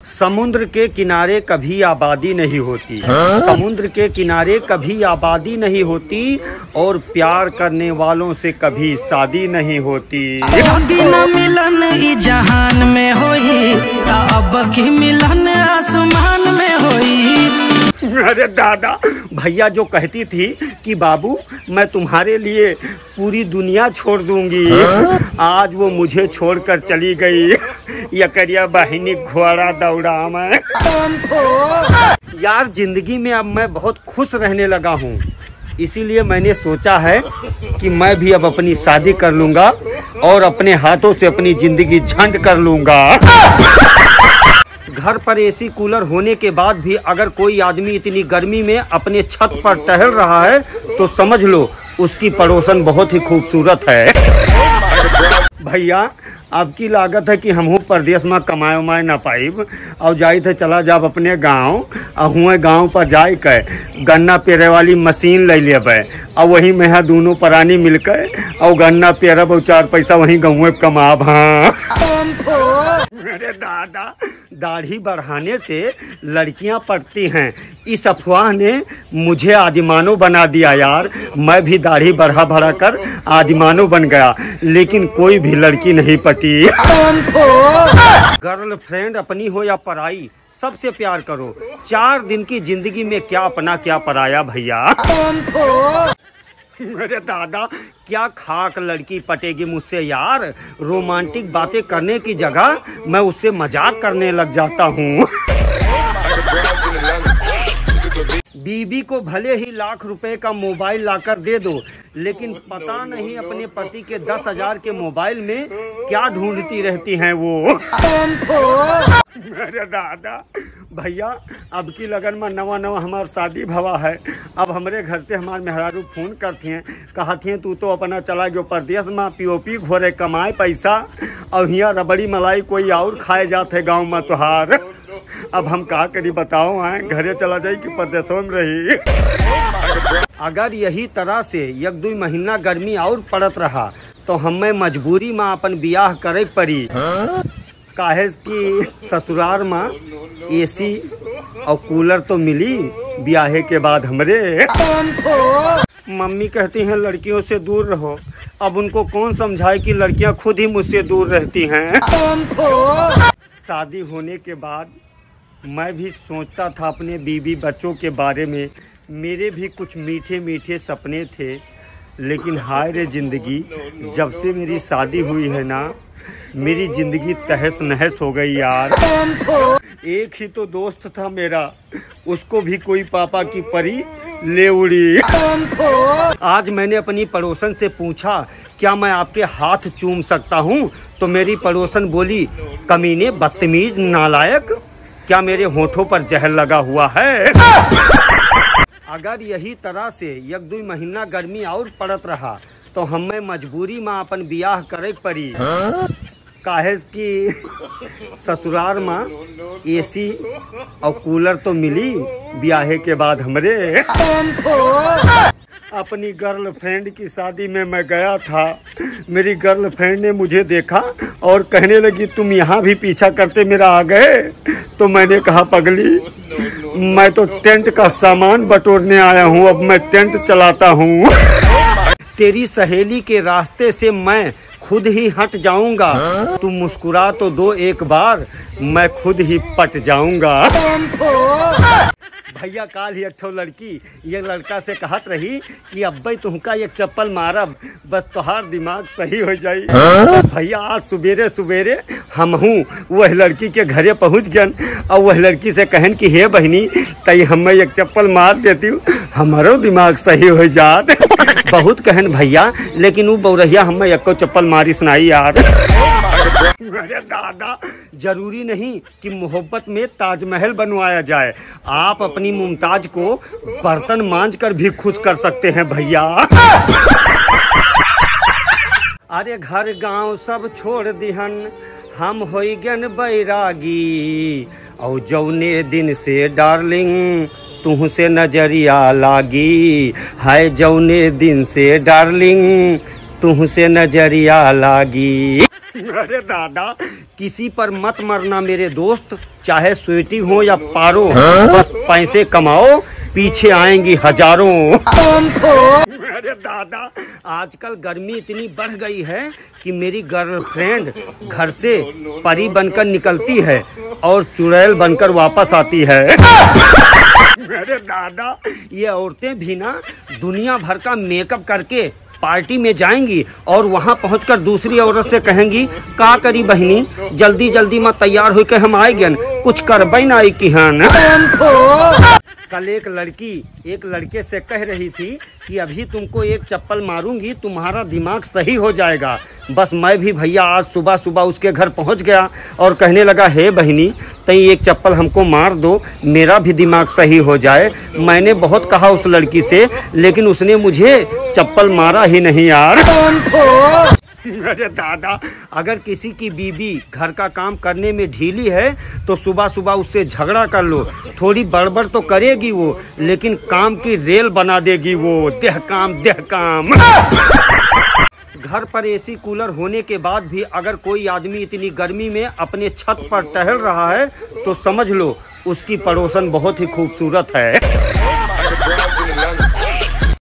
समुद्र के किनारे कभी आबादी नहीं होती। समुद्र के किनारे कभी आबादी नहीं होती और प्यार करने वालों से कभी शादी नहीं होती। शादी न मिलन ई जहान में होई, अब की मिलन आसमान में होई। अरे दादा, भैया जो कहती थी कि बाबू मैं तुम्हारे लिए पूरी दुनिया छोड़ दूंगी, आज वो मुझे छोड़कर चली गई। यकरिया बहिनी घोड़ा दौड़ा मैं। यार जिंदगी में अब मैं बहुत खुश रहने लगा हूँ, इसीलिए मैंने सोचा है कि मैं भी अब अपनी शादी कर लूँगा और अपने हाथों से अपनी जिंदगी झंड कर लूँगा। घर पर एसी कूलर होने के बाद भी अगर कोई आदमी इतनी गर्मी में अपने छत पर टहल रहा है तो समझ लो उसकी पड़ोसन बहुत ही खूबसूरत है। भैया अब की लागत है कि हमहू परदेश में कमाए उमाए ना पाइब और जाई थे चला जाब अपने गांव और हुए गांव पर जाए के गन्ना पेरे वाली मशीन ले लेबै और वही में है दोनों प्राणी मिलकर और गन्ना पेरब और 4 पैसा वहीं गाँव कमाब। हाँ अरे दादा, दाढ़ी बढ़ाने से लड़कियां पड़ती हैं, इस अफवाह ने मुझे आदिमानो बना दिया। यार मैं भी दाढ़ी बढ़ा कर आदिमानो बन गया, लेकिन कोई भी लड़की नहीं पटी। गर्लफ्रेंड अपनी हो या पराई, सबसे प्यार करो। 4 दिन की जिंदगी में क्या अपना क्या पराया भैया। अरे दादा, क्या खाक लड़की पटेगी मुझसे यार। रोमांटिक बातें करने की जगह मैं उससे मजाक करने लग जाता हूँ। बीबी को भले ही लाख रुपए का मोबाइल लाकर दे दो, लेकिन पता नहीं अपने पति के 10,000 के मोबाइल में क्या ढूंढती रहती हैं वो। अरे दादा, भैया अब की लगन में नवा हमार शादी भवा है। अब हमरे घर से हमार मेहरारू फोन करती हैं, कहती हैं तू तो अपना चला गयो परदेश में पीओपी घोरे कमाए पैसा और यहाँ रबड़ी मलाई कोई और खाए जाते गाँव में तुहार। अब हम का करी बताओ, आए घरे चला जाए कि परदेशों में रही। अगर यही तरह से 1-2 महीना गर्मी और पड़त रहा तो हमें मजबूरी में अपन बियाह करे पड़ी। काहे कि ससुराल में एसी और कूलर तो मिली ब्याहे के बाद हमरे। मम्मी कहती हैं लड़कियों से दूर रहो, अब उनको कौन समझाए कि लड़कियां खुद ही मुझसे दूर रहती हैं। शादी होने के बाद मैं भी सोचता था अपने बीवी बच्चों के बारे में। मेरे भी कुछ मीठे मीठे सपने थे, लेकिन हाय रे जिंदगी, जब से मेरी शादी हुई है ना, मेरी जिंदगी तहस नहस हो गई यार। एक ही तो दोस्त था मेरा, उसको भी कोई पापा की परी ले उड़ी। आज मैंने अपनी पड़ोसन से पूछा क्या मैं आपके हाथ चूम सकता हूँ, तो मेरी पड़ोसन बोली कमीने बदतमीज नालायक, क्या मेरे होठों पर जहर लगा हुआ है। अगर यही तरह से 1-2 महीना गर्मी और पड़त रहा तो हमें मजबूरी में अपन बियाह करे पड़ी। काहे कि ससुराल में एसी और कूलर तो मिली ब्याहे के बाद हमरे। अपनी गर्लफ्रेंड की शादी में मैं गया था, मेरी गर्लफ्रेंड ने मुझे देखा और कहने लगी तुम यहाँ भी पीछा करते मेरा आ गए। तो मैंने कहा पगली, मैं तो टेंट का सामान बटोरने आया हूँ, अब मैं टेंट चलाता हूँ। तेरी सहेली के रास्ते से मैं खुद ही हट जाऊंगा, तुम मुस्कुरा तो दो एक बार, मैं खुद ही पट जाऊंगा। भैया काल ही एक लड़की ये लड़का से कहत रही कि अब्बई तुमका एक चप्पल मारब, बस तुहार दिमाग सही हो जाई। भैया आज सुबेरे सुबेरे हम हूँ वह लड़की के घरे पहुँच गन और वह लड़की से कहन कि हे बहनी तई हमें एक चप्पल मार देती हूँ, हमारो दिमाग सही हो जात। बहुत कहन भैया, लेकिन वो बौरहिया हमें एको चप्पल मारी सुनाई यार। अरे दादा, जरूरी नहीं कि मोहब्बत में ताजमहल बनवाया जाए, आप अपनी मुमताज को बर्तन मांज कर भी खुश कर सकते हैं भैया। अरे घर गांव सब छोड़ दिहन, हम होई गन बैरागी और जौने दिन से डार्लिंग तुह से नजरिया लागी, है जौने दिन से डार्लिंग तुह से नजरिया लागी। अरे दादा, किसी पर मत मरना मेरे दोस्त, चाहे स्वीटी हो या पारो, बस पैसे कमाओ, पीछे आएंगी हजारों। अरे दादा, आजकल गर्मी इतनी बढ़ गई है कि मेरी गर्लफ्रेंड घर से परी बनकर निकलती है और चुड़ैल बनकर वापस आती है। अरे दादा, ये औरतें भी ना दुनिया भर का मेकअप करके पार्टी में जाएंगी और वहां पहुंचकर दूसरी औरत से कहेंगी, का करी बहनी, जल्दी जल्दी मत तैयार होकर हम आएगन, कुछ करबई ना आई की हन। कल एक लड़की एक लड़के से कह रही थी कि अभी तुमको एक चप्पल मारूंगी, तुम्हारा दिमाग सही हो जाएगा। बस मैं भी भैया आज सुबह सुबह उसके घर पहुंच गया और कहने लगा, हे बहनी, तई एक चप्पल हमको मार दो, मेरा भी दिमाग सही हो जाए। मैंने बहुत कहा उस लड़की से, लेकिन उसने मुझे चप्पल मारा ही नहीं यार। अरे दादा, अगर किसी की बीबी घर का काम करने में ढीली है तो सुबह सुबह उससे झगड़ा कर लो, थोड़ी बड़बड़ तो करेगी वो, लेकिन काम की रेल बना देगी वो, देह काम। घर पर एसी कूलर होने के बाद भी अगर कोई आदमी इतनी गर्मी में अपने छत पर टहल रहा है तो समझ लो उसकी पड़ोसन बहुत ही खूबसूरत है।